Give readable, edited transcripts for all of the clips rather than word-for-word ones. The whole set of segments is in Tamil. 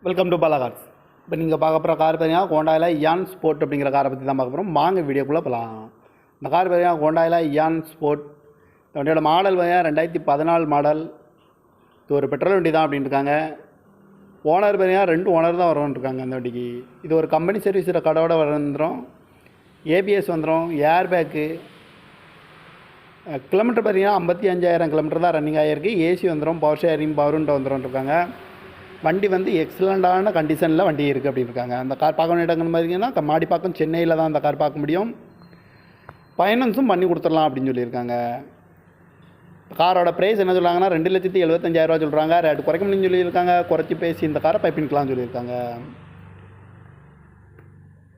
Welcome to Bala cars. இப்போ நீங்கள் பார்க்க போகிற கார் பார்த்தீங்கன்னா ஹோண்டாயில் இயான் ஸ்போர்ட் அப்படிங்கிற காரை பற்றி தான் பார்க்க போகிறோம். வாங்க வீடியோக்குள்ளே போகலாம். இந்த கார் பார்த்தீங்கன்னா ஹோண்டாயில் இயான் ஸ்போர்ட். இந்த வண்டியோட மாடல் பார்த்தீங்கன்னா 2014 மாடல். இது ஒரு பெட்ரோல் வண்டி தான் அப்படின்னு இருக்காங்க. ஓனர் பார்த்தீங்கன்னா 2 ஓனர் தான் வரும்னு இருக்காங்க அந்த வண்டிக்கு. இது ஒரு கம்பெனி சர்வீஸில் கடோட வந்துடும். ஏபிஎஸ் வந்துடும், ஏர் பேக்கு. கிலோமீட்டர் பார்த்தீங்கன்னா 55,000 கிலோமீட்டர் தான் ரன்னிங் ஆகிருக்கு. ஏசி வந்துடும், பவர் ஷேரிங் பவருன்ட்டு வந்துடும் இருக்காங்க. வண்டி வந்து எக்ஸலண்ட்டான கண்டிஷனில் வண்டி இருக்குது அப்படின்னு இருக்காங்க. அந்த கார் பார்க்க வேண்டிய இடங்கள் பார்த்தீங்கன்னா மாடிப்பாக்கம் சென்னையில் தான் அந்த கார் பார்க்க முடியும். ஃபைனான்ஸும் பண்ணி கொடுத்துடலாம் அப்படின்னு சொல்லியிருக்காங்க. காரோட ப்ரைஸ் என்ன சொல்கிறாங்கன்னா 2,75,000 சொல்கிறாங்க. ரேட்டு குறைக்க முடியும்னு சொல்லியிருக்காங்க. குறைச்சி பேசி இந்த காரை பைப்பின்கலாம்னு சொல்லியிருக்காங்க.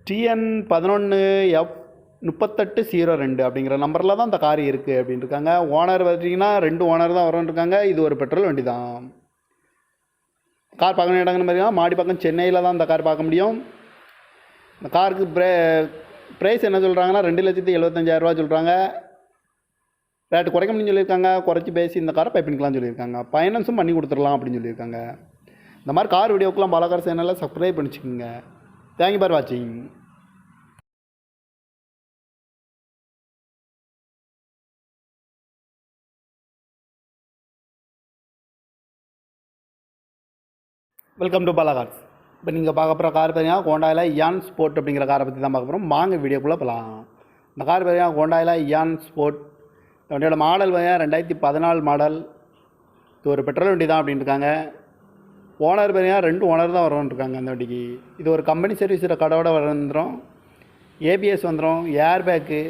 TN11F3802 அப்படிங்கிற நம்பரில் தான் இந்த கார் இருக்குது அப்படின்னு இருக்காங்க. ஓனர் பார்த்தீங்கன்னா 2 ஓனர் தான் வரும்னு இருக்காங்க. இது ஒரு பெட்ரோல் வண்டி தான். கார் பார்க்க வேண்டிய இடங்கள் பார்த்தீங்கன்னா மாடிப்பாக்கம் சென்னையில் தான் இந்த கார் பார்க்க முடியும். இந்த காருக்கு ப்ரைஸ் என்ன சொல்கிறாங்கன்னா 2,75,000 சொல்கிறாங்க. ரேட்டு குறைக்க முடியும்னு சொல்லியிருக்காங்க. குறைச்சி பேசி இந்த காரை பைப்பின்கலாம்னு சொல்லியிருக்காங்க. ஃபைனான்ஸும் பண்ணி கொடுத்துடலாம் அப்படின்னு சொல்லியிருக்காங்க. இந்த மாதிரி கார் வீடியோக்கெலாம் பாலா கார் சேனலில் சப்ஸ்கிரைப் பண்ணிச்சுக்கோங்க. தேங்க்யூ ஃபார் வாட்சிங். Welcome to Bala cars. இப்போ நீங்கள் பார்க்க போகிற கார் பார்த்தீங்கன்னா ஹோண்டாயில் இயான் ஸ்போர்ட் அப்படிங்கிற காரை பற்றி தான் பார்க்க போகிறோம். வாங்க வீடியோக்குள்ளே போகலாம். இந்த கார் பார்த்தீங்கன்னா ஹோண்டாயில் இயான் ஸ்போர்ட். இந்த வண்டியோட மாடல் பார்த்தீங்கன்னா 2014 மாடல். இது ஒரு பெட்ரோல் வண்டி தான் அப்படின்னு இருக்காங்க. ஓனர் பார்த்தீங்கன்னா 2 ஓனர் தான் வரும்னு இருக்காங்க அந்த வண்டிக்கு. இது ஒரு கம்பெனி சர்வீஸில் கடோட வந்துடும். ஏபிஎஸ் வந்துடும், ஏர் பேக்கு.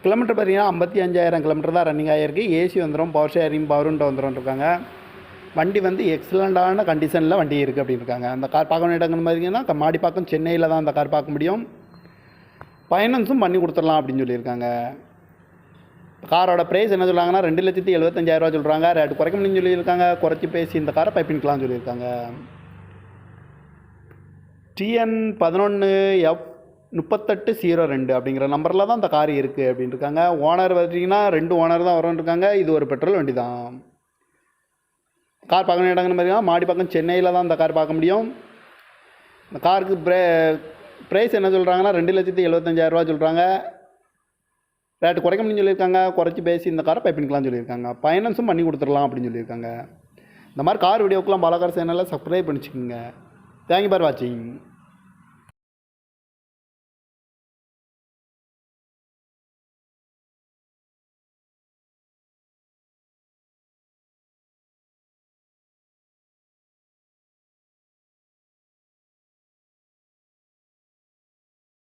கிலோமீட்டர் பார்த்தீங்கன்னா 55,000 கிலோமீட்டர் தான் ரன்னிங் ஆகிருக்கு. ஏசி வந்துடும், பவர் ஷேரிங் பவருன்ட்டு வந்துடும் இருக்காங்க. வண்டி வந்து எக்ஸலண்ட்டான கண்டிஷனில் வண்டி இருக்குது அப்படின்னு இருக்காங்க. அந்த கார் பார்க்க வேண்டிய இடங்கள் பார்த்தீங்கன்னா மாடிப்பாக்கம் சென்னையில் தான் அந்த கார் பார்க்க முடியும். ஃபைனான்ஸும் பண்ணி கொடுத்துடலாம் அப்படின்னு சொல்லியிருக்காங்க. காரோட ப்ரைஸ் என்ன சொல்கிறாங்கன்னா 2,75,000 சொல்கிறாங்க. ரேட்டு குறைக்க முடியும்னு சொல்லியிருக்காங்க. குறைச்சி பேசி இந்த காரை பைப்பின்கலாம்னு சொல்லியிருக்காங்க. TN11F3802 அப்படிங்கிற நம்பரில் தான் இந்த கார் இருக்குது அப்படின்னு இருக்காங்க. ஓனர் பார்த்தீங்கன்னா 2 ஓனர் தான் வரும்னு இருக்காங்க. இது ஒரு பெட்ரோல் வண்டி தான். கார் பார்க்க வேண்டிய இடங்கள் பார்த்தீங்கன்னா மாடிப்பாக்கம் சென்னையில் தான் இந்த கார் பார்க்க முடியும். இந்த காருக்கு ப்ரைஸ் என்ன சொல்கிறாங்கன்னா 2,75,000 சொல்கிறாங்க. ரேட்டு குறைக்க முடியும்னு சொல்லியிருக்காங்க. குறைச்சி பேசி இந்த காரை பைப்பின்கலாம்னு சொல்லியிருக்காங்க. ஃபைனான்ஸும் பண்ணி கொடுத்துடலாம் அப்படின்னு சொல்லியிருக்காங்க. இந்த மாதிரி கார் வீடியோக்கெலாம் பாலா கார் சேனலில் சப்ஸ்கிரைப் பண்ணிச்சுக்கோங்க. தேங்க்யூ ஃபார் வாட்சிங்.